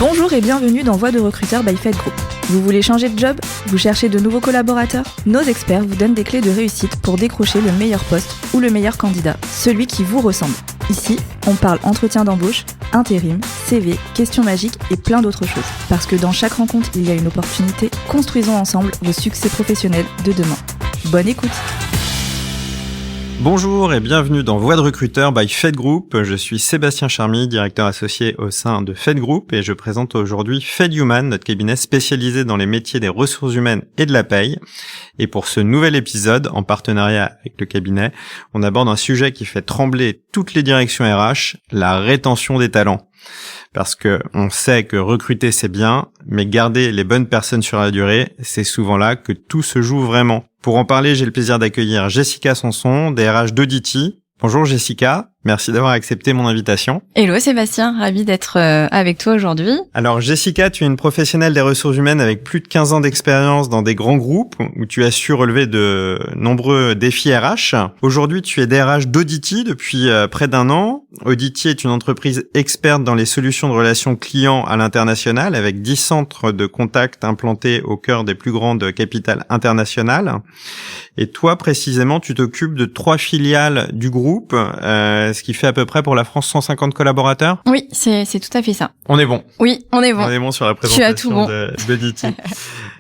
Bonjour et bienvenue dans Voix de recruteur by Fed Group. Vous voulez changer de job? Vous cherchez de nouveaux collaborateurs? Nos experts vous donnent des clés de réussite pour décrocher le meilleur poste ou le meilleur candidat, celui qui vous ressemble. Ici, on parle entretien d'embauche, intérim, CV, questions magiques et plein d'autres choses. Parce que dans chaque rencontre, il y a une opportunité. Construisons ensemble vos succès professionnels de demain. Bonne écoute! Bonjour et bienvenue dans Voix de recruteur by Fed Group. Je suis Sébastien Charmy, directeur associé au sein de Fed Group et je présente aujourd'hui Fed Human, notre cabinet spécialisé dans les métiers des ressources humaines et de la paye. Et pour ce nouvel épisode, en partenariat avec le cabinet, on aborde un sujet qui fait trembler toutes les directions RH, la rétention des talents. Parce que on sait que recruter c'est bien, mais garder les bonnes personnes sur la durée, c'est souvent là que tout se joue vraiment. Pour en parler, j'ai le plaisir d'accueillir Jessica Sanson, DRH d'Audity. Bonjour Jessica, merci d'avoir accepté mon invitation. Hello Sébastien, ravi d'être avec toi aujourd'hui. Alors Jessica, tu es une professionnelle des ressources humaines avec plus de 15 ans d'expérience dans des grands groupes où tu as su relever de nombreux défis RH. Aujourd'hui, tu es DRH d'Audity depuis près d'1 an. Audity est une entreprise experte dans les solutions de relations clients à l'international avec 10 centres de contact implantés au cœur des plus grandes capitales internationales. Et toi, précisément, tu t'occupes de 3 filiales du groupe, ce qui fait à peu près pour la France 150 collaborateurs. Oui, c'est tout à fait ça. On est bon. Oui, on est bon. On est bon sur la présentation d'Audity.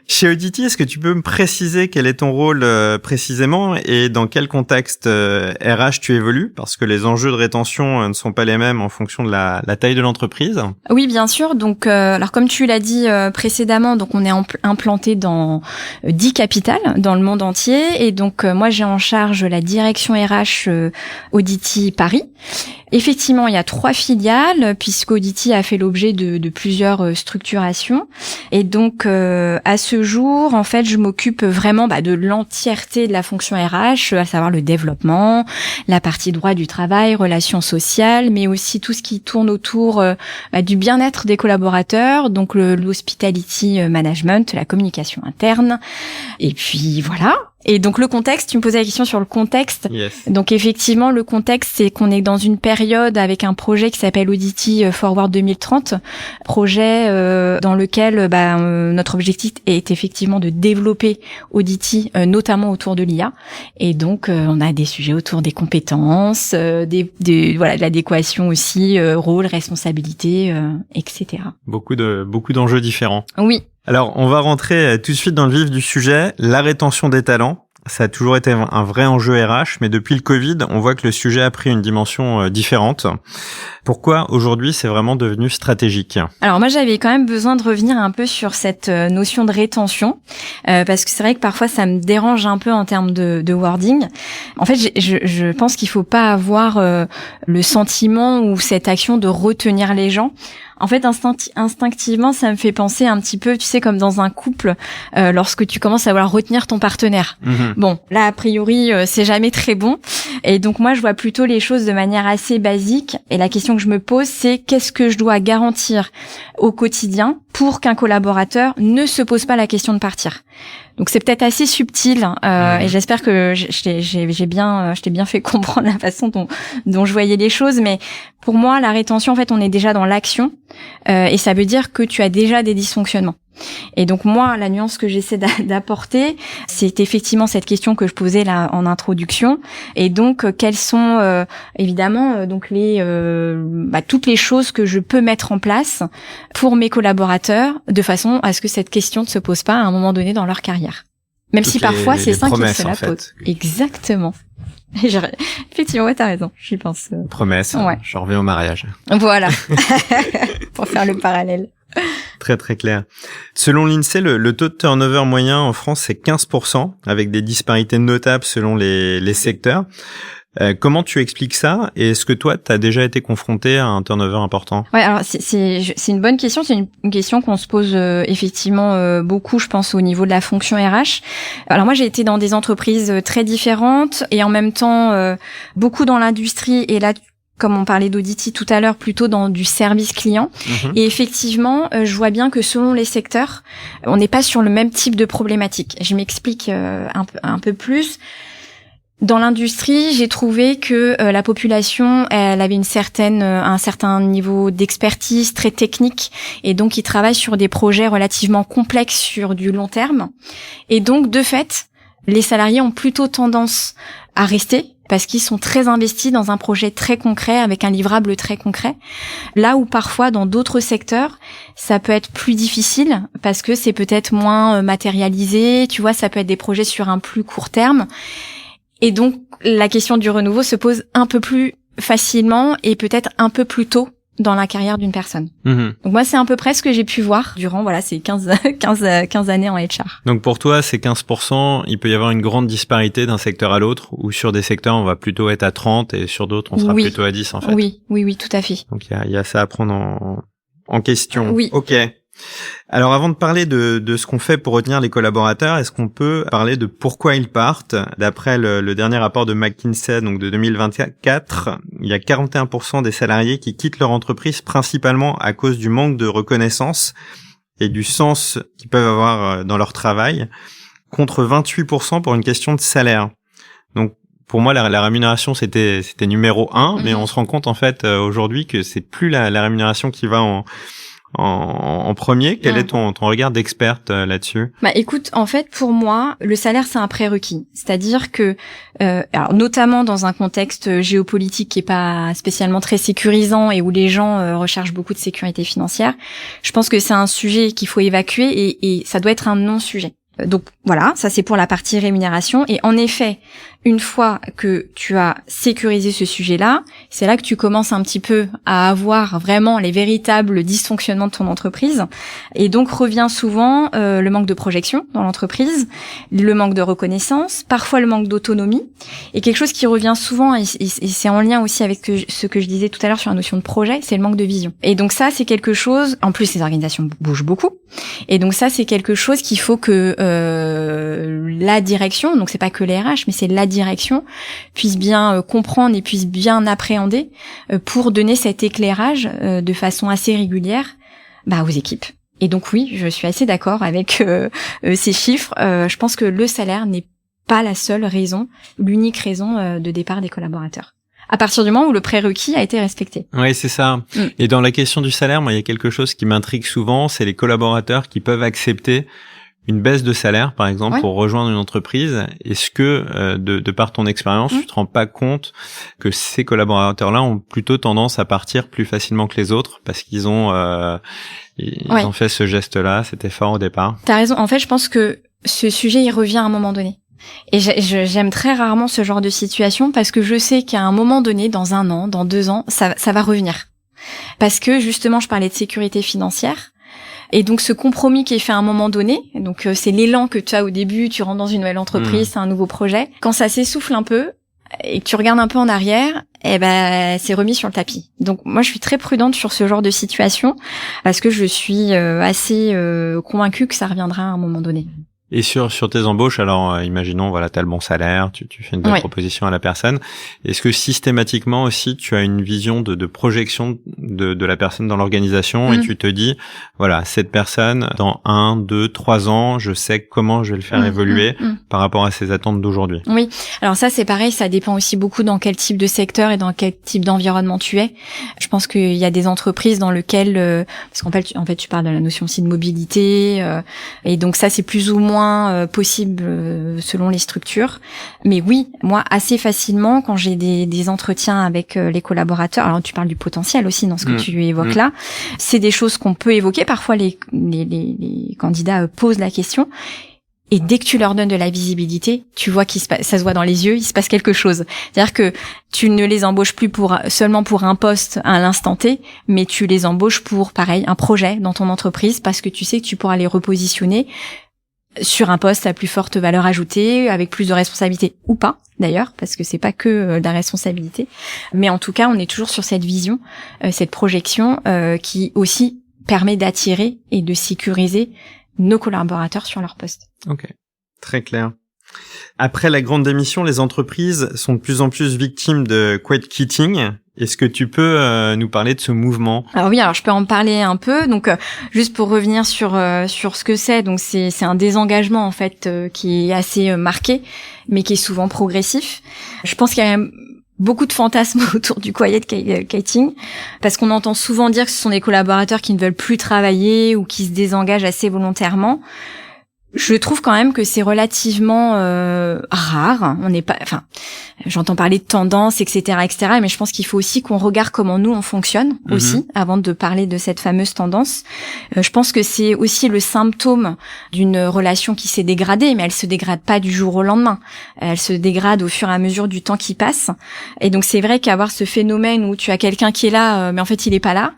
Chez Audity, est-ce que tu peux me préciser quel est ton rôle précisément et dans quel contexte RH tu évolues? Parce que les enjeux de rétention ne sont pas les mêmes en fonction de la taille de l'entreprise. Oui, bien sûr. Donc, alors comme tu l'as dit précédemment, donc on est implanté dans 10 capitales dans le monde entier. Et donc, moi, j'ai en charge la direction RH Audity Paris. Effectivement, il y a 3 filiales puisqu'Audity a fait l'objet de plusieurs structurations. Et donc, à ce jour, en fait, je m'occupe vraiment de l'entièreté de la fonction RH, à savoir le développement, la partie droit du travail, relations sociales, mais aussi tout ce qui tourne autour du bien-être des collaborateurs, donc l'hospitality management, la communication interne. Et puis voilà. Et donc le contexte, tu me posais la question sur le contexte. Yes. Donc effectivement, le contexte, c'est qu'on est dans une période avec un projet qui s'appelle Audity Forward 2030, projet dans lequel notre objectif est effectivement de développer Audity, notamment autour de l'IA. Et donc on a des sujets autour des compétences, de l'adéquation aussi, rôle, responsabilité, etc. Beaucoup d'enjeux différents. Oui. Alors, on va rentrer tout de suite dans le vif du sujet, la rétention des talents. Ça a toujours été un vrai enjeu RH, mais depuis le Covid, on voit que le sujet a pris une dimension différente. Pourquoi aujourd'hui c'est vraiment devenu stratégique? Alors moi j'avais quand même besoin de revenir un peu sur cette notion de rétention, parce que c'est vrai que parfois ça me dérange un peu en termes de wording. En fait je pense qu'il faut pas avoir le sentiment ou cette action de retenir les gens. En fait, instinctivement, ça me fait penser un petit peu, tu sais, comme dans un couple, lorsque tu commences à vouloir retenir ton partenaire. Mmh. Bon, là, a priori, c'est jamais très bon. Et donc, moi, je vois plutôt les choses de manière assez basique. Et la question que je me pose, c'est qu'est-ce que je dois garantir au quotidien pour qu'un collaborateur ne se pose pas la question de partir. Donc c'est peut-être assez subtil et j'espère que je t'ai bien fait comprendre la façon dont je voyais les choses, mais pour moi la rétention en fait on est déjà dans l'action et ça veut dire que tu as déjà des dysfonctionnements. Et donc moi la nuance que j'essaie d'apporter c'est effectivement cette question que je posais là en introduction et donc quelles sont évidemment donc toutes les choses que je peux mettre en place pour mes collaborateurs de façon à ce que cette question ne se pose pas à un moment donné dans leur carrière. Même si parfois c'est ça qui se la pose. Exactement. Effectivement, ouais, t'as raison, j'y pense. Promesse, ouais. Je reviens au mariage. Voilà, pour faire le parallèle. Très très clair. Selon l'INSEE, le taux de turnover moyen en France c'est 15%, avec des disparités notables selon les secteurs. Comment tu expliques ça? Et est-ce que toi, tu as déjà été confronté à un turnover important? Ouais, alors c'est une bonne question. C'est une question qu'on se pose effectivement beaucoup, je pense, au niveau de la fonction RH. Alors moi, j'ai été dans des entreprises très différentes et en même temps beaucoup dans l'industrie. Et là, comme on parlait d'Audity tout à l'heure, plutôt dans du service client. Mmh. Et effectivement, je vois bien que selon les secteurs, on n'est pas sur le même type de problématique. Je m'explique un peu plus. Dans l'industrie, j'ai trouvé que la population, elle avait un certain niveau d'expertise très technique, et donc ils travaillent sur des projets relativement complexes sur du long terme. Et donc, de fait, les salariés ont plutôt tendance à rester parce qu'ils sont très investis dans un projet très concret avec un livrable très concret. Là où parfois dans d'autres secteurs, ça peut être plus difficile parce que c'est peut-être moins matérialisé, tu vois, ça peut être des projets sur un plus court terme. Et donc la question du renouveau se pose un peu plus facilement et peut-être un peu plus tôt dans la carrière d'une personne. Donc moi, c'est à peu près ce que j'ai pu voir durant ces 15 années en HR. Donc pour toi, ces 15%, il peut y avoir une grande disparité d'un secteur à l'autre, ou sur des secteurs, on va plutôt être à 30 et sur d'autres, on sera plutôt à 10 en fait. Oui, tout à fait. Donc il y a ça à prendre en question. Oui. Ok. Alors avant de parler de ce qu'on fait pour retenir les collaborateurs, est-ce qu'on peut parler de pourquoi ils partent? D'après le dernier rapport de McKinsey, donc de 2024, il y a 41% des salariés qui quittent leur entreprise principalement à cause du manque de reconnaissance et du sens qu'ils peuvent avoir dans leur travail, contre 28% pour une question de salaire. Donc pour moi, la rémunération, c'était numéro 1, mais on se rend compte en fait aujourd'hui que c'est plus la rémunération qui va en premier. Quel est ton regard d'experte là-dessus? Écoute, en fait, pour moi, le salaire, c'est un prérequis. C'est-à-dire que, alors, notamment dans un contexte géopolitique qui est pas spécialement très sécurisant et où les gens recherchent beaucoup de sécurité financière, je pense que c'est un sujet qu'il faut évacuer et ça doit être un non-sujet. Donc voilà, ça c'est pour la partie rémunération. Et en effet, une fois que tu as sécurisé ce sujet-là, c'est là que tu commences un petit peu à avoir vraiment les véritables dysfonctionnements de ton entreprise. Et donc revient souvent le manque de projection dans l'entreprise, le manque de reconnaissance, parfois le manque d'autonomie. Et quelque chose qui revient souvent, et c'est en lien aussi avec ce que je disais tout à l'heure sur la notion de projet, c'est le manque de vision. Et donc ça, c'est quelque chose, en plus les organisations bougent beaucoup, et donc ça, c'est quelque chose qu'il faut que la direction, donc c'est pas que les RH, mais c'est la direction, puisse bien comprendre et puisse bien appréhender pour donner cet éclairage de façon assez régulière aux équipes. Et donc oui, je suis assez d'accord avec ces chiffres. Je pense que le salaire n'est pas la seule raison, l'unique raison de départ des collaborateurs. À partir du moment où le prérequis a été respecté. Oui, c'est ça. Et dans la question du salaire, moi, il y a quelque chose qui m'intrigue souvent, c'est les collaborateurs qui peuvent accepter une baisse de salaire, par exemple, pour rejoindre une entreprise. Est-ce que, de par ton expérience, tu te rends pas compte que ces collaborateurs-là ont plutôt tendance à partir plus facilement que les autres parce qu'ils ont ont fait ce geste-là, cet effort au départ? T'as raison. En fait, je pense que ce sujet, il revient à un moment donné. Et j'aime très rarement ce genre de situation parce que je sais qu'à un moment donné, dans 1 an, dans 2 ans, ça va revenir. Parce que, justement, je parlais de sécurité financière. Et donc ce compromis qui est fait à un moment donné, donc c'est l'élan que tu as au début, tu rentres dans une nouvelle entreprise, c'est un nouveau projet. Quand ça s'essouffle un peu et que tu regardes un peu en arrière, c'est remis sur le tapis. Donc moi je suis très prudente sur ce genre de situation parce que je suis assez convaincue que ça reviendra à un moment donné. Et sur tes embauches, alors imaginons, t'as le bon salaire, tu fais une belle proposition à la personne. Est-ce que systématiquement aussi tu as une vision de projection de la personne dans l'organisation et tu te dis, cette personne, dans 1, 2, 3 ans, je sais comment je vais le faire évoluer par rapport à ses attentes d'aujourd'hui? Oui. Alors ça c'est pareil, ça dépend aussi beaucoup dans quel type de secteur et dans quel type d'environnement tu es. Je pense qu'il y a des entreprises dans lesquelles, parce qu'en fait tu parles de la notion aussi de mobilité, et donc ça c'est plus ou moins possible selon les structures. Mais oui, moi assez facilement quand j'ai des entretiens avec les collaborateurs, alors tu parles du potentiel aussi dans ce que tu évoques là, c'est des choses qu'on peut évoquer. Parfois les candidats posent la question. Et dès que tu leur donnes de la visibilité, tu vois ça se voit dans les yeux, il se passe quelque chose. C'est-à-dire que tu ne les embauches plus seulement pour un poste à l'instant T, mais tu les embauches pour, pareil, un projet dans ton entreprise parce que tu sais que tu pourras les repositionner sur un poste à plus forte valeur ajoutée, avec plus de responsabilité ou pas, d'ailleurs, parce que c'est pas que de la responsabilité. Mais en tout cas, on est toujours sur cette vision, cette projection qui aussi permet d'attirer et de sécuriser nos collaborateurs sur leur poste. Ok, très clair. Après la grande démission, les entreprises sont de plus en plus victimes de quiet quitting. Est-ce que tu peux nous parler de ce mouvement? Alors oui, je peux en parler un peu. Donc juste pour revenir sur ce que c'est, donc c'est un désengagement en fait qui est assez marqué, mais qui est souvent progressif. Je pense qu'il y a beaucoup de fantasmes autour du quiet quitting, parce qu'on entend souvent dire que ce sont des collaborateurs qui ne veulent plus travailler ou qui se désengagent assez volontairement. Je trouve quand même que c'est relativement rare. On n'est pas, j'entends parler de tendance, etc., mais je pense qu'il faut aussi qu'on regarde comment nous on fonctionne aussi avant de parler de cette fameuse tendance. Je pense que c'est aussi le symptôme d'une relation qui s'est dégradée, mais elle se dégrade pas du jour au lendemain. Elle se dégrade au fur et à mesure du temps qui passe. Et donc c'est vrai qu'avoir ce phénomène où tu as quelqu'un qui est là, mais en fait il est pas là,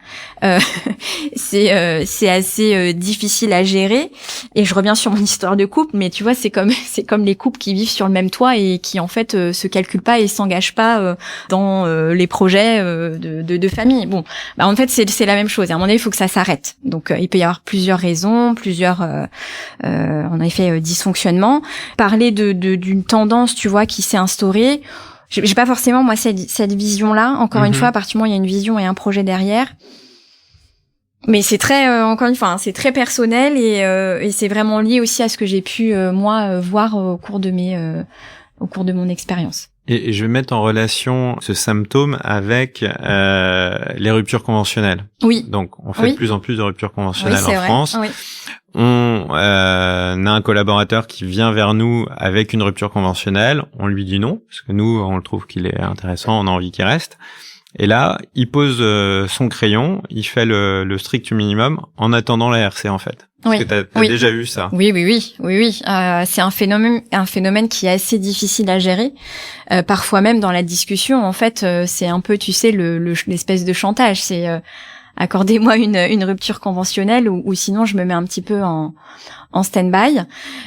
c'est assez difficile à gérer. Et je reviens sur mon histoire de couple, mais tu vois, c'est comme les couples qui vivent sur le même toit et qui en fait se calculent pas et s'engagent pas dans les projets de famille. Bon, en fait c'est la même chose. À un moment donné, il faut que ça s'arrête. Donc il peut y avoir plusieurs raisons, en effet dysfonctionnements. Parler d'une tendance, tu vois, qui s'est instaurée. J'ai pas forcément moi cette vision-là. Encore une fois, à partir du moment où il y a une vision et un projet derrière. Mais c'est très, encore une fois, c'est très personnel et c'est vraiment lié aussi à ce que j'ai pu moi voir au cours de mon expérience. Et je vais mettre en relation ce symptôme avec les ruptures conventionnelles. Oui. Donc on fait de plus en plus de ruptures conventionnelles en France. Oui. On a un collaborateur qui vient vers nous avec une rupture conventionnelle, on lui dit non parce que nous on le trouve qu'il est intéressant, on a envie qu'il reste. Et là, il pose son crayon, il fait le strict minimum en attendant la RC en fait. Parce que t'as déjà vu ça. Oui. C'est un phénomène qui est assez difficile à gérer. Parfois même dans la discussion, en fait, c'est un peu, tu sais, l'espèce de chantage. C'est accordez-moi une rupture conventionnelle ou sinon je me mets un petit peu en stand-by.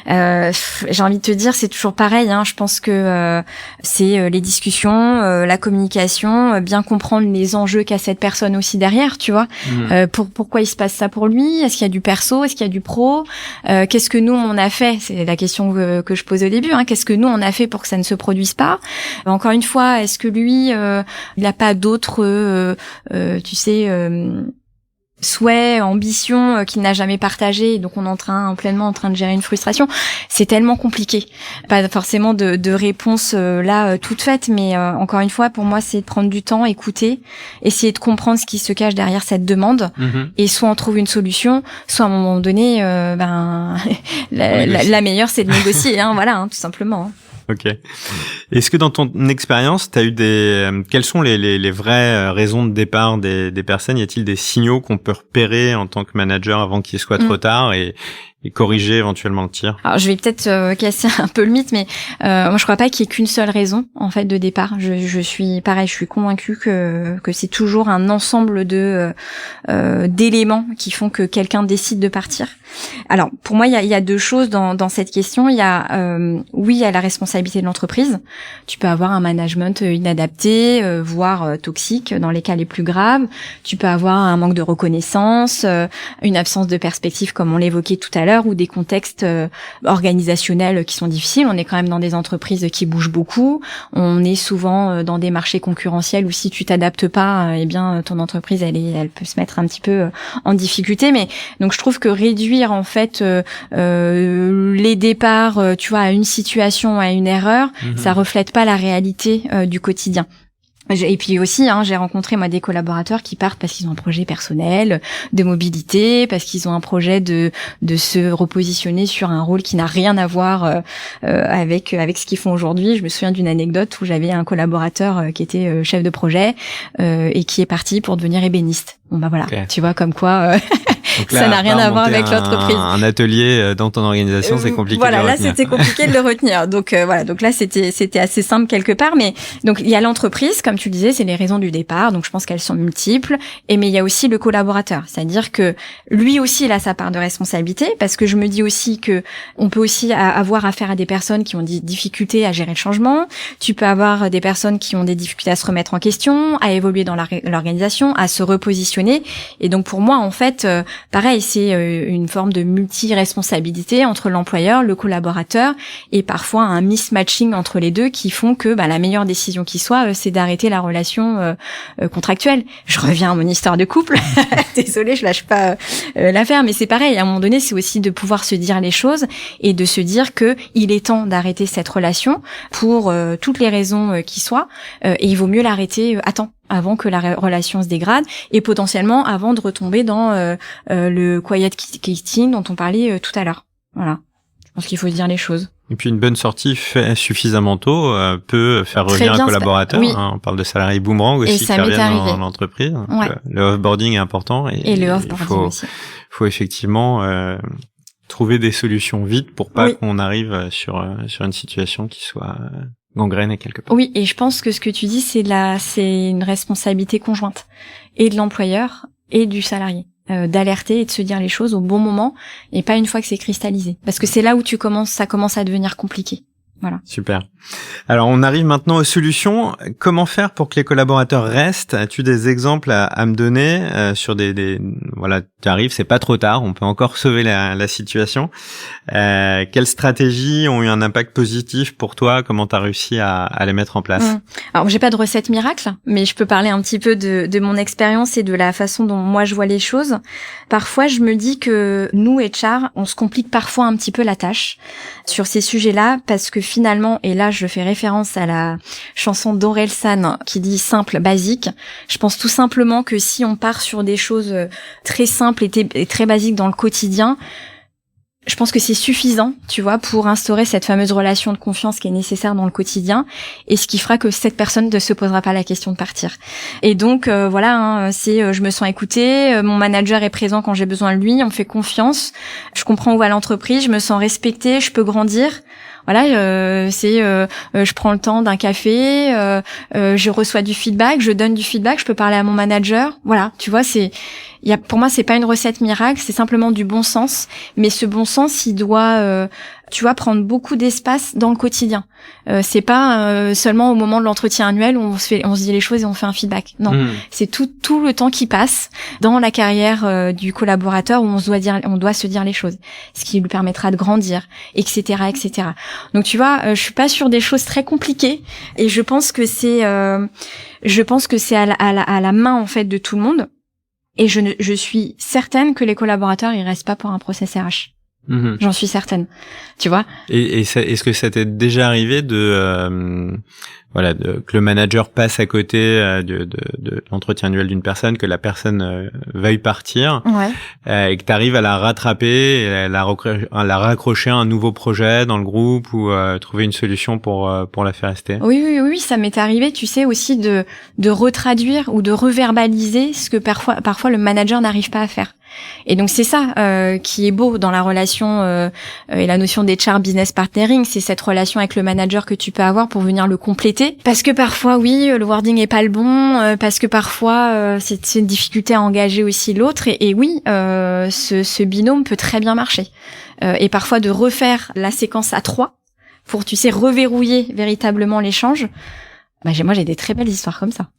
J'ai envie de te dire, c'est toujours pareil. Je pense que c'est les discussions, la communication, bien comprendre les enjeux qu'a cette personne aussi derrière, tu vois. Pourquoi il se passe ça pour lui? Est-ce qu'il y a du perso? Est-ce qu'il y a du pro? Qu'est-ce que nous on a fait? C'est la question que je pose au début. Qu'est-ce que nous on a fait pour que ça ne se produise pas? Encore une fois, est-ce que lui, il n'a pas d'autres, tu sais, souhait, ambition qu'il n'a jamais partagé, donc on est pleinement en train de gérer une frustration. C'est tellement compliqué. Pas forcément de réponse là toute faite, mais encore une fois, pour moi, c'est de prendre du temps, écouter, essayer de comprendre ce qui se cache derrière cette demande, et soit on trouve une solution, soit à un moment donné, la meilleure, c'est de négocier, tout simplement. Ok. Est-ce que dans ton expérience, t'as eu quelles sont les vraies raisons de départ des personnes? Y a-t-il des signaux qu'on peut repérer en tant que manager avant qu'il soit trop tard et corriger éventuellement le tir? Alors je vais peut-être casser un peu le mythe, mais moi je crois pas qu'il y ait qu'une seule raison en fait de départ. Je suis convaincue que c'est toujours un ensemble d'éléments qui font que quelqu'un décide de partir. Alors pour moi il y a deux choses dans cette question. Il y a il y a la responsabilité de l'entreprise. Tu peux avoir un management inadapté, voire toxique dans les cas les plus graves. Tu peux avoir un manque de reconnaissance, une absence de perspective comme on l'évoquait tout à l'heure, ou des contextes organisationnels qui sont difficiles. On est quand même dans des entreprises qui bougent beaucoup. On est souvent dans des marchés concurrentiels où si tu t'adaptes pas, ton entreprise elle peut se mettre un petit peu en difficulté. Mais donc je trouve que réduire en fait les départs, tu vois, à une situation, à une erreur, ça reflète pas la réalité du quotidien. Et puis aussi, j'ai rencontré moi des collaborateurs qui partent parce qu'ils ont un projet personnel de mobilité, parce qu'ils ont un projet de se repositionner sur un rôle qui n'a rien à voir avec ce qu'ils font aujourd'hui. Je me souviens d'une anecdote où j'avais un collaborateur qui était chef de projet et qui est parti pour devenir ébéniste. Bon voilà, tu vois comme quoi là, ça n'a rien à voir avec l'entreprise. Un atelier dans ton organisation, c'est compliqué. Voilà, de le là retenir. c'était compliqué de le retenir. Donc donc là c'était assez simple quelque part, mais donc il y a l'entreprise, comme tu le disais, c'est les raisons du départ. Donc je pense qu'elles sont multiples. Mais il y a aussi le collaborateur, c'est-à-dire que lui aussi il a sa part de responsabilité, parce que je me dis aussi que on peut aussi avoir affaire à des personnes qui ont des difficultés à gérer le changement. Tu peux avoir des personnes qui ont des difficultés à se remettre en question, à évoluer dans l'organisation, à se repositionner. Et donc pour moi en fait pareil, c'est une forme de multi-responsabilité entre l'employeur, le collaborateur, et parfois un mismatching entre les deux qui font que la meilleure décision qui soit, c'est d'arrêter la relation contractuelle. Je reviens à mon histoire de couple. Désolée, je lâche pas l'affaire, mais c'est pareil. À un moment donné, c'est aussi de pouvoir se dire les choses et de se dire que il est temps d'arrêter cette relation pour toutes les raisons qui soient, et il vaut mieux l'arrêter à temps, avant que la relation se dégrade, et potentiellement avant de retomber dans le quiet quitting dont on parlait tout à l'heure. Voilà. Je pense qu'il faut se dire les choses. Et puis une bonne sortie fait suffisamment tôt peut faire revenir un collaborateur. Oui. On parle de salariés boomerang aussi qui reviennent dans l'entreprise. Ouais. Le offboarding est important et le offboarding aussi. Faut effectivement trouver des solutions vite pour pas qu'on arrive sur une situation qui soit gangrène quelque part. Oui, et je pense que ce que tu dis, c'est une responsabilité conjointe et de l'employeur et du salarié. D'alerter et de se dire les choses au bon moment et pas une fois que c'est cristallisé. Parce que c'est là où ça commence à devenir compliqué. Voilà. Super. Alors, on arrive maintenant aux solutions. Comment faire pour que les collaborateurs restent? As-tu des exemples à me donner sur voilà, tu arrives, c'est pas trop tard, on peut encore sauver la situation. Quelles stratégies ont eu un impact positif pour toi? Comment t'as réussi à les mettre en place? Alors, j'ai pas de recette miracle, mais je peux parler un petit peu de mon expérience et de la façon dont moi je vois les choses. Parfois, je me dis que nous, HR, on se complique parfois un petit peu la tâche sur ces sujets-là parce que finalement, et là je fais référence à la chanson d'Orelsan qui dit simple, basique, je pense tout simplement que si on part sur des choses très simples et très basiques dans le quotidien, je pense que c'est suffisant, tu vois, pour instaurer cette fameuse relation de confiance qui est nécessaire dans le quotidien et ce qui fera que cette personne ne se posera pas la question de partir. Et donc, voilà, c'est je me sens écoutée, mon manager est présent quand j'ai besoin de lui, on me fait confiance, je comprends où va l'entreprise, je me sens respectée, je peux grandir. Voilà, je prends le temps d'un café, je reçois du feedback, je donne du feedback, je peux parler à mon manager. Voilà, tu vois, pour moi, c'est pas une recette miracle, c'est simplement du bon sens. Mais ce bon sens, il doit, tu vois, prendre beaucoup d'espace dans le quotidien. C'est pas seulement au moment de l'entretien annuel où on se dit les choses et on fait un feedback. Non, c'est tout le temps qui passe dans la carrière du collaborateur où on doit se dire les choses, ce qui lui permettra de grandir, etc., etc. Donc tu vois, je suis pas sur des choses très compliquées et je pense que c'est à la main en fait de tout le monde. Et je suis certaine que les collaborateurs ils restent pas pour un process RH. J'en suis certaine, tu vois. Et est-ce que ça t'est déjà arrivé que le manager passe à côté de l'entretien annuel d'une personne, que la personne veuille partir, et que t'arrives à la rattraper, et à la raccrocher à un nouveau projet dans le groupe ou trouver une solution pour la faire rester? Oui, ça m'est arrivé, tu sais, aussi de retraduire ou de reverbaliser ce que parfois le manager n'arrive pas à faire. Et donc c'est ça qui est beau dans la relation et la notion d'HR business partnering, c'est cette relation avec le manager que tu peux avoir pour venir le compléter. Parce que parfois, oui, le wording est pas le bon, parce que parfois c'est une difficulté à engager aussi l'autre. Et oui, ce binôme peut très bien marcher. Et parfois de refaire la séquence à 3 pour, tu sais, reverrouiller véritablement l'échange. Moi j'ai des très belles histoires comme ça.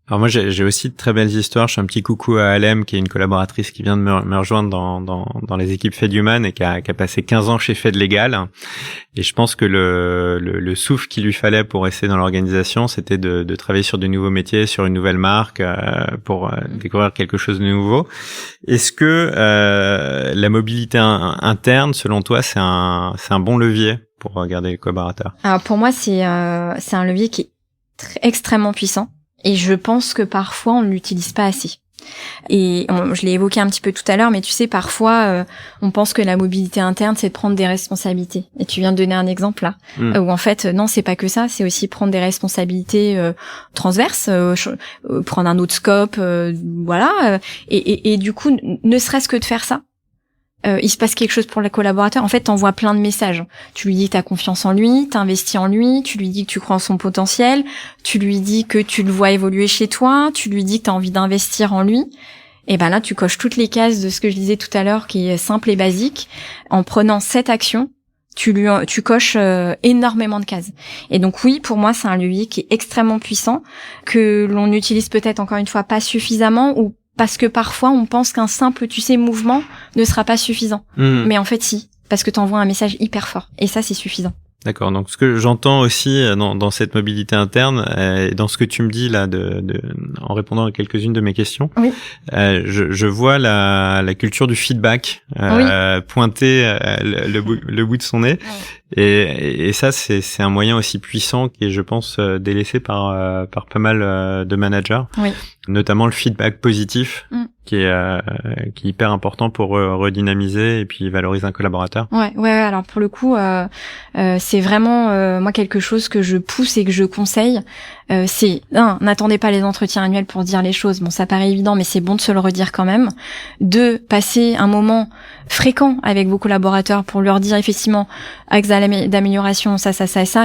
Alors moi j'ai aussi de très belles histoires. Je fais un petit coucou à Alem qui est une collaboratrice qui vient de me rejoindre dans les équipes FedHuman et qui a passé 15 ans chez FedLegal. Et je pense que le souffle qu'il lui fallait pour rester dans l'organisation, c'était de travailler sur de nouveaux métiers, sur une nouvelle marque, pour découvrir quelque chose de nouveau. Est-ce que la mobilité interne, selon toi, c'est un bon levier pour garder les collaborateurs? Alors pour moi c'est un levier qui est extrêmement puissant. Et je pense que parfois, on ne l'utilise pas assez. Et je l'ai évoqué un petit peu tout à l'heure, mais tu sais, parfois, on pense que la mobilité interne, c'est de prendre des responsabilités. Et tu viens de donner un exemple là, où en fait, non, c'est pas que ça, c'est aussi prendre des responsabilités transverses, prendre un autre scope, voilà. Et du coup, ne serait-ce que de faire ça, il se passe quelque chose pour le collaborateur. En fait, t'envoies plein de messages. Tu lui dis que t'as confiance en lui, t'investis en lui, tu lui dis que tu crois en son potentiel, tu lui dis que tu le vois évoluer chez toi, tu lui dis que t'as envie d'investir en lui. Et ben là, tu coches toutes les cases de ce que je disais tout à l'heure, qui est simple et basique. En prenant cette action, tu coches énormément de cases. Et donc oui, pour moi, c'est un levier qui est extrêmement puissant, que l'on utilise peut-être encore une fois pas suffisamment, ou parce que parfois on pense qu'un simple, mouvement ne sera pas suffisant. Mais en fait si, parce que t'envoies un message hyper fort et ça c'est suffisant. D'accord. Donc, ce que j'entends aussi dans cette mobilité interne, dans ce que tu me dis là, en répondant à quelques-unes de mes questions, oui. Je vois la culture du feedback pointer le bout de son nez, et ça c'est un moyen aussi puissant qui est, je pense, délaissé par pas mal de managers, notamment le feedback positif. Qui est hyper important pour redynamiser et puis valoriser un collaborateur. Ouais. Alors pour le coup, c'est vraiment moi quelque chose que je pousse et que je conseille. C'est n'attendez pas les entretiens annuels pour dire les choses. Bon, ça paraît évident, mais c'est bon de se le redire quand même. 2, passer un moment fréquent avec vos collaborateurs pour leur dire effectivement axe d'amélioration, ça,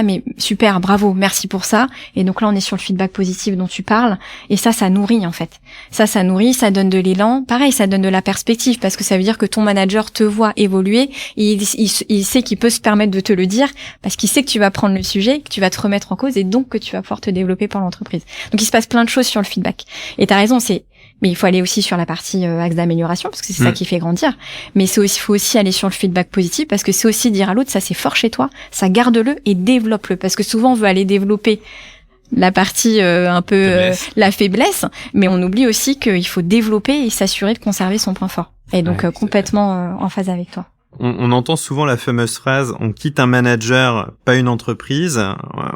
mais super, bravo, merci pour ça. Et donc là, on est sur le feedback positif dont tu parles. Et ça nourrit en fait. Ça nourrit, ça donne de l'élan. Pareil, ça donne de la perspective parce que ça veut dire que ton manager te voit évoluer et il sait qu'il peut se permettre de te le dire parce qu'il sait que tu vas prendre le sujet, que tu vas te remettre en cause et donc que tu vas pouvoir te développer pour l'entreprise. Donc il se passe plein de choses sur le feedback. Et t'as raison, mais il faut aller aussi sur la partie axe d'amélioration parce que c'est ça qui fait grandir. Mais il faut aussi aller sur le feedback positif parce que c'est aussi dire à l'autre ça c'est fort chez toi, ça garde-le et développe-le parce que souvent on veut aller développer la partie un peu la faiblesse, mais on oublie aussi qu'il faut développer et s'assurer de conserver son point fort. Et donc complètement en phase avec toi. On entend souvent la fameuse phrase « on quitte un manager, pas une entreprise ».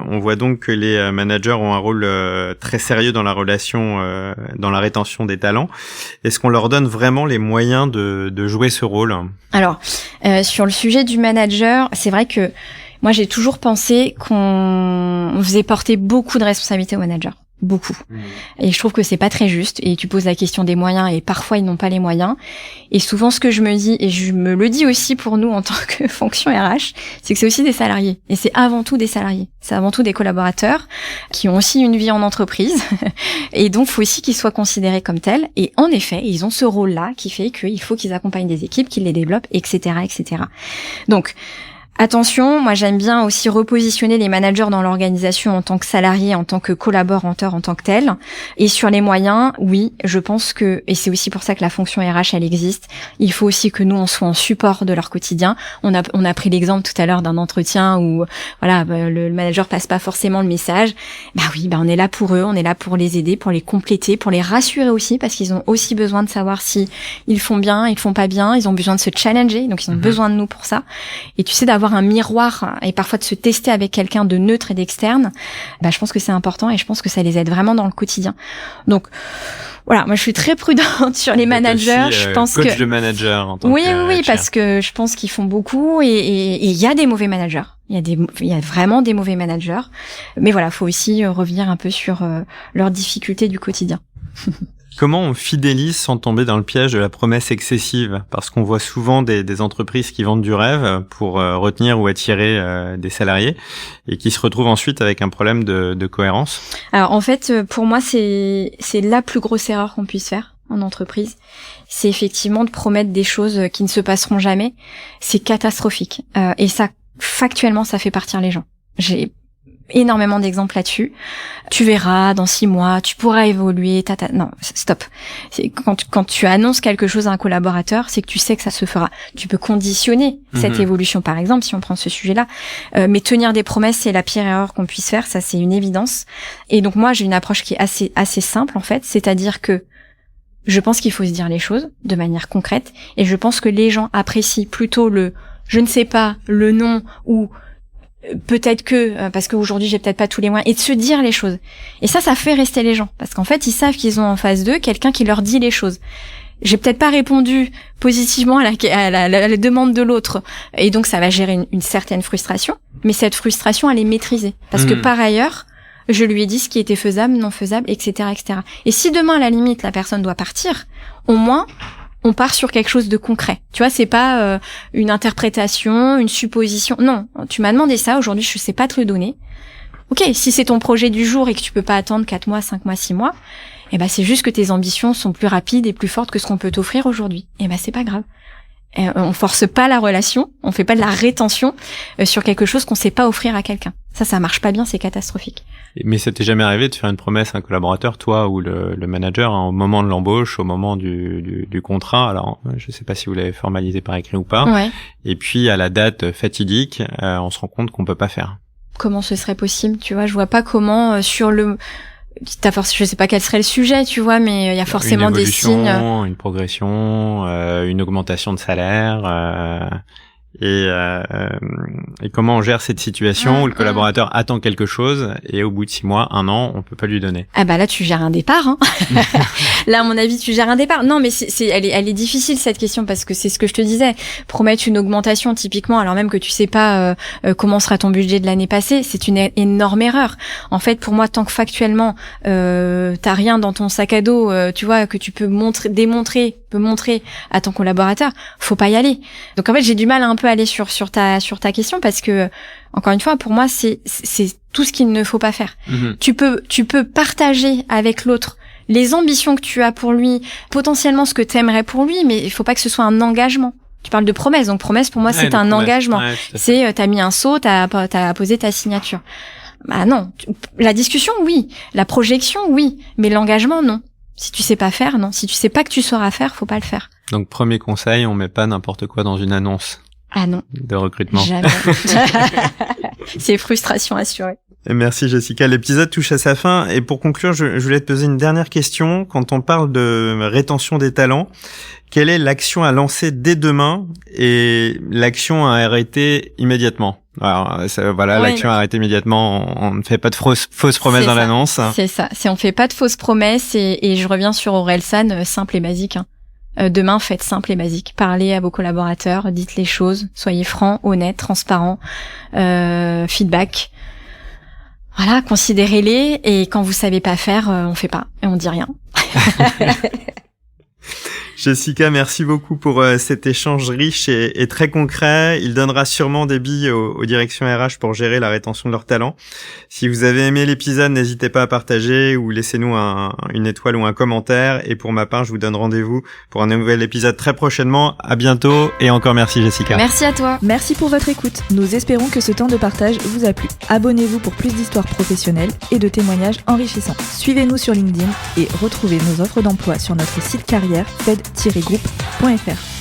On voit donc que les managers ont un rôle très sérieux dans la relation, dans la rétention des talents. Est-ce qu'on leur donne vraiment les moyens de jouer ce rôle ? Alors, sur le sujet du manager, c'est vrai que moi j'ai toujours pensé qu'on faisait porter beaucoup de responsabilités aux managers. Beaucoup. Et je trouve que c'est pas très juste. Et tu poses la question des moyens et parfois ils n'ont pas les moyens. Et souvent ce que je me dis, et je me le dis aussi pour nous en tant que fonction RH, c'est que c'est aussi des salariés. Et c'est avant tout des salariés. C'est avant tout des collaborateurs qui ont aussi une vie en entreprise. Et donc faut aussi qu'ils soient considérés comme tels. Et en effet, ils ont ce rôle-là qui fait qu'il faut qu'ils accompagnent des équipes, qu'ils les développent, etc., etc. Donc, attention, moi j'aime bien aussi repositionner les managers dans l'organisation en tant que salariés, en tant que collaborateurs, en tant que tels. Et sur les moyens, oui, je pense que, et c'est aussi pour ça que la fonction RH elle existe, il faut aussi que nous on soit en support de leur quotidien. On a pris l'exemple tout à l'heure d'un entretien où le manager passe pas forcément le message. On est là pour eux, on est là pour les aider, pour les compléter, pour les rassurer aussi parce qu'ils ont aussi besoin de savoir si ils font bien, ils font pas bien, ils ont besoin de se challenger, donc ils ont besoin de nous pour ça. Et tu sais d'avoir un miroir et parfois de se tester avec quelqu'un de neutre et d'externe, je pense que c'est important et je pense que ça les aide vraiment dans le quotidien. Donc voilà, moi je suis très prudente sur les managers. Aussi, je pense coach de manager en tant oui, que parce que je pense qu'ils font beaucoup et il y a des mauvais managers. Il y a vraiment des mauvais managers. Mais voilà, faut aussi revenir un peu sur leurs difficultés du quotidien. Comment on fidélise sans tomber dans le piège de la promesse excessive ? Parce qu'on voit souvent des entreprises qui vendent du rêve pour retenir ou attirer des salariés et qui se retrouvent ensuite avec un problème de cohérence. Alors en fait, pour moi, c'est la plus grosse erreur qu'on puisse faire en entreprise. C'est effectivement de promettre des choses qui ne se passeront jamais. C'est catastrophique. Et ça, factuellement, ça fait partir les gens. J'ai énormément d'exemples là-dessus. Tu verras, dans 6 mois, tu pourras évoluer, non, stop. C'est quand tu annonces quelque chose à un collaborateur, c'est que tu sais que ça se fera. Tu peux conditionner cette évolution, par exemple, si on prend ce sujet-là. Mais tenir des promesses, c'est la pire erreur qu'on puisse faire, ça c'est une évidence. Et donc moi, j'ai une approche qui est assez simple, en fait, c'est-à-dire que je pense qu'il faut se dire les choses de manière concrète, et je pense que les gens apprécient plutôt le « je ne sais pas », le « non » ou peut-être que parce qu'aujourd'hui j'ai peut-être pas tous les moyens, et de se dire les choses. Et ça fait rester les gens parce qu'en fait ils savent qu'ils ont en face d'eux quelqu'un qui leur dit les choses. J'ai peut-être pas répondu positivement à la demande de l'autre et donc ça va gérer une certaine frustration, mais cette frustration elle est maîtrisée parce que par ailleurs je lui ai dit ce qui était faisable, non faisable, etc., etc. Et si demain à la limite la personne doit partir, au moins on part sur quelque chose de concret. Tu vois, c'est pas une interprétation, une supposition. Non, tu m'as demandé ça, aujourd'hui je sais pas te le donner. Ok, si c'est ton projet du jour et que tu peux pas attendre 4 mois, 5 mois, 6 mois, c'est juste que tes ambitions sont plus rapides et plus fortes que ce qu'on peut t'offrir aujourd'hui. C'est pas grave. On force pas la relation, on fait pas de la rétention sur quelque chose qu'on sait pas offrir à quelqu'un. Ça marche pas bien, c'est catastrophique. Mais ça t'est jamais arrivé de faire une promesse à un collaborateur, toi ou le manager, au moment de l'embauche, au moment du contrat? Alors, je sais pas si vous l'avez formalisé par écrit ou pas. Ouais. Et puis, à la date fatidique, on se rend compte qu'on peut pas faire. Comment ce serait possible, tu vois? Je vois pas comment je sais pas quel serait le sujet, tu vois, mais il y a forcément des signes. Une progression, une augmentation de salaire, et comment on gère cette situation où le collaborateur attend quelque chose et au bout de 6 mois, 1 an, on peut pas lui donner. Ah bah là tu gères un départ, hein. Là à mon avis tu gères un départ. Non mais elle est difficile cette question parce que c'est ce que je te disais. Promettre une augmentation typiquement alors même que tu sais pas comment sera ton budget de l'année passée, c'est une énorme erreur. En fait pour moi tant que factuellement t'as rien dans ton sac à dos, tu vois que tu peux montrer à ton collaborateur, faut pas y aller. Donc en fait j'ai du mal à un peu aller sur ta question parce que encore une fois pour moi c'est tout ce qu'il ne faut pas faire. Tu peux partager avec l'autre les ambitions que tu as pour lui, potentiellement ce que t'aimerais pour lui, mais il faut pas que ce soit un engagement. Tu parles de promesse, donc promesse pour moi c'est un engagement. Ouais, c'est t'as mis un sceau, t'as posé ta signature. Bah non, la discussion oui, la projection oui, mais l'engagement non. Si tu sais pas faire, non. Si tu sais pas que tu sauras faire, faut pas le faire. Donc premier conseil, on met pas n'importe quoi dans une annonce. Ah non. De recrutement. Jamais. C'est frustration assurée. Et merci Jessica. L'épisode touche à sa fin et pour conclure, je voulais te poser une dernière question. Quand on parle de rétention des talents, quelle est l'action à lancer dès demain et l'action à arrêter immédiatement? Alors, l'action à arrêter immédiatement. On ne fait pas de fausses promesses dans l'annonce. C'est ça. On fait pas de fausses promesses et je reviens sur Orelsan, simple et basique. Demain, faites simple et basique. Parlez à vos collaborateurs, dites les choses, soyez francs, honnêtes, transparents, feedback. Voilà, considérez-les et quand vous savez pas faire, on fait pas et on dit rien. Jessica, merci beaucoup pour cet échange riche et très concret. Il donnera sûrement des billes aux directions RH pour gérer la rétention de leurs talents. Si vous avez aimé l'épisode, n'hésitez pas à partager ou laissez-nous une étoile ou un commentaire. Et pour ma part, je vous donne rendez-vous pour un nouvel épisode très prochainement. À bientôt et encore merci Jessica. Merci à toi. Merci pour votre écoute. Nous espérons que ce temps de partage vous a plu. Abonnez-vous pour plus d'histoires professionnelles et de témoignages enrichissants. Suivez-nous sur LinkedIn et retrouvez nos offres d'emploi sur notre site carrière fed-group.fr.